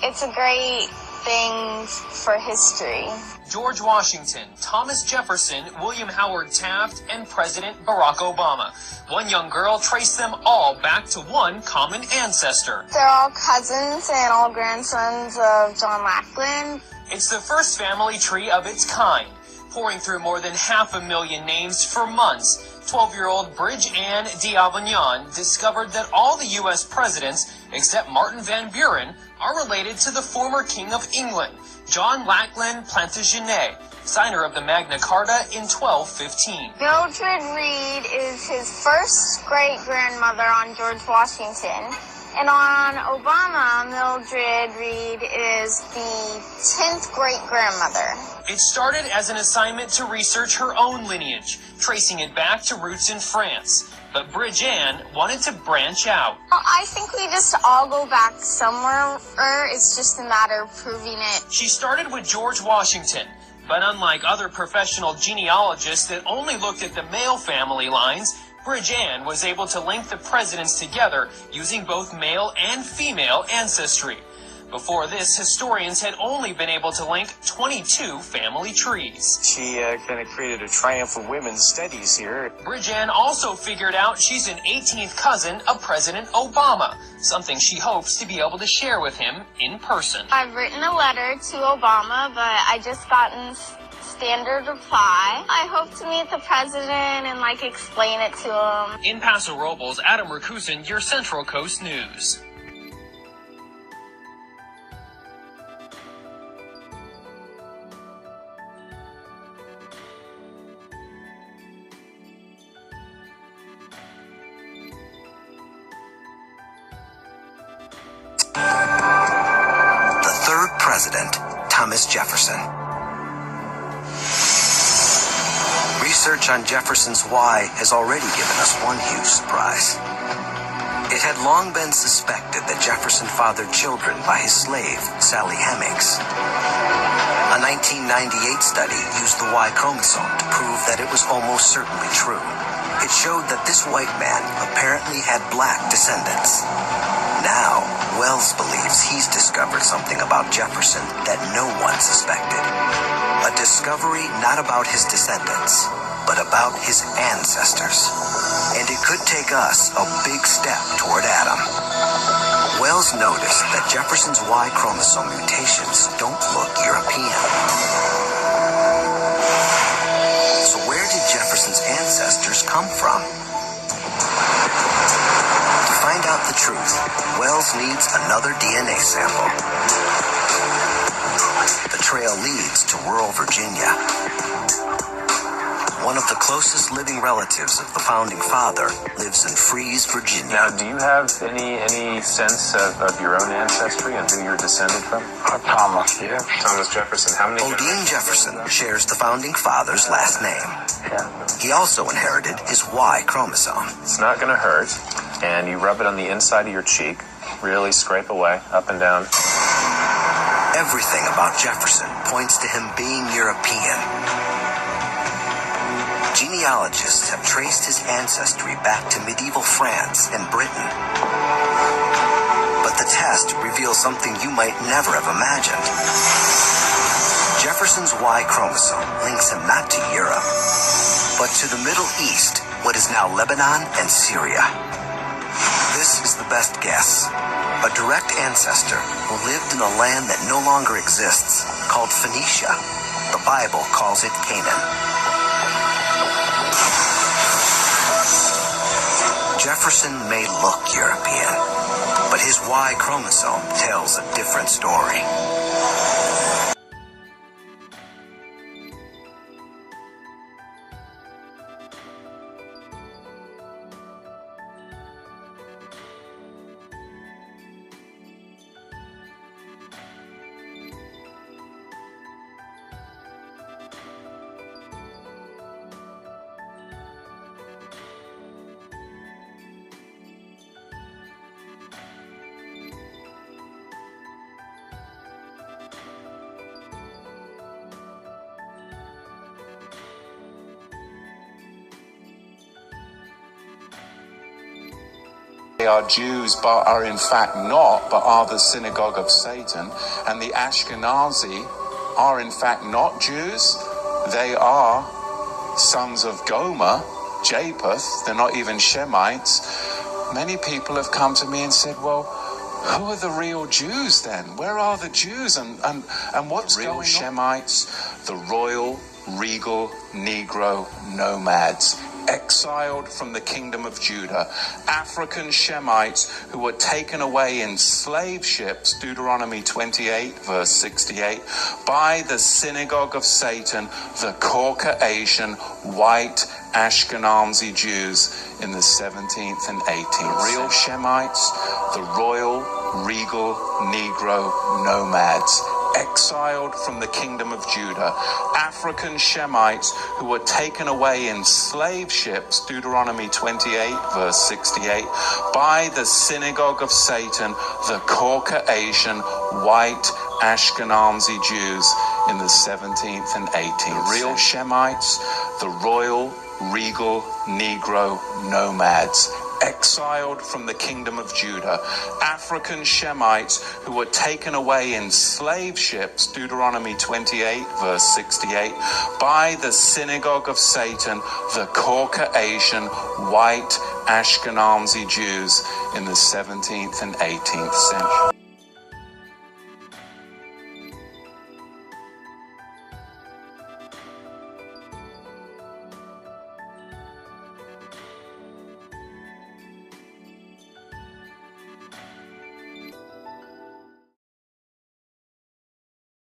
It's a great thing for history. George Washington, Thomas Jefferson, William Howard Taft, and President Barack Obama. One young girl traced them all back to one common ancestor. They're all cousins and all grandsons of John Lackland. It's the first family tree of its kind. Pouring through more than 500,000 names for months, 12-year-old Bridge Ann d'Avignon discovered that all the U.S. presidents, except Martin Van Buren, are related to the former King of England, John Lackland Plantagenet, signer of the Magna Carta in 1215. Mildred Reed is his first great-grandmother on George Washington. And on Obama, Mildred Reed is the 10th great-grandmother. It started as an assignment to research her own lineage, tracing it back to roots in France. But Bridge Ann wanted to branch out. Well, I think we just all go back somewhere. It's just a matter of proving it. She started with George Washington, but unlike other professional genealogists that only looked at the male family lines, Bridge Ann was able to link the presidents together using both male and female ancestry. Before this, historians had only been able to link 22 family trees. She kind of created a triumph of women's studies here. Bridge Ann also figured out she's an 18th cousin of President Obama, something she hopes to be able to share with him in person. I've written a letter to Obama, but I just gotten standard reply. I hope to meet the president and explain it to him. In Paso Robles, Adam Rakusin, your Central Coast News. The third president, Thomas Jefferson. Research on Jefferson's why has already given us one huge surprise. It had long been suspected that Jefferson fathered children by his slave, Sally Hemings. A 1998 study used the Y chromosome to prove that it was almost certainly true. It showed that this white man apparently had black descendants. Now, Wells believes he's discovered something about Jefferson that no one suspected. A discovery not about his descendants, but about his ancestors. And it could take us a big step toward Adam. Wells noticed that Jefferson's Y chromosome mutations don't look European. So where did Jefferson's ancestors come from? To find out the truth, Wells needs another DNA sample. The trail leads to rural Virginia. One of the closest living relatives of the founding father lives in Fries, Virginia. Now, do you have any sense of your own ancestry and who you're descended from? Thomas, yeah. Thomas Jefferson. How many? Odine Jefferson shares the founding father's last name. Yeah. He also inherited his Y chromosome. It's not going to hurt, and you rub it on the inside of your cheek. Really scrape away, up and down. Everything about Jefferson points to him being European. Genealogists have traced his ancestry back to medieval France and Britain. But the test reveals something you might never have imagined. Jefferson's Y chromosome links him not to Europe, but to the Middle East, what is now Lebanon and Syria. This is the best guess. A direct ancestor who lived in a land that no longer exists, called Phoenicia. The Bible calls it Canaan. Jefferson may look European, but his Y chromosome tells a different story. are Jews but are in fact not, but are the synagogue of Satan. And the Ashkenazi are in fact not Jews. They are sons of Gomer, Japheth. They're not even Shemites. Many people have come to me and said, well, who are the real Jews then? Where are the Jews? And what's going on? Real Shemites, the royal, regal, Negro nomads, exiled from the kingdom of Judah, African Shemites who were taken away in slave ships, Deuteronomy 28, verse 68, by the synagogue of Satan, the Caucasian, white, Ashkenazi Jews in the 17th and 18th. Real Shemites, the royal, regal, Negro nomads, exiled from the kingdom of Judah, African Shemites who were taken away in slave ships, Deuteronomy 28, verse 68, by the synagogue of Satan, the Caucasian, white, Ashkenazi Jews in the 17th and 18th. Real Shemites, the royal, regal, Negro nomads, exiled from the kingdom of Judah, African Shemites who were taken away in slave ships, Deuteronomy 28, verse 68, by the synagogue of Satan, the Caucasian, white, Ashkenazi Jews in the 17th and 18th century.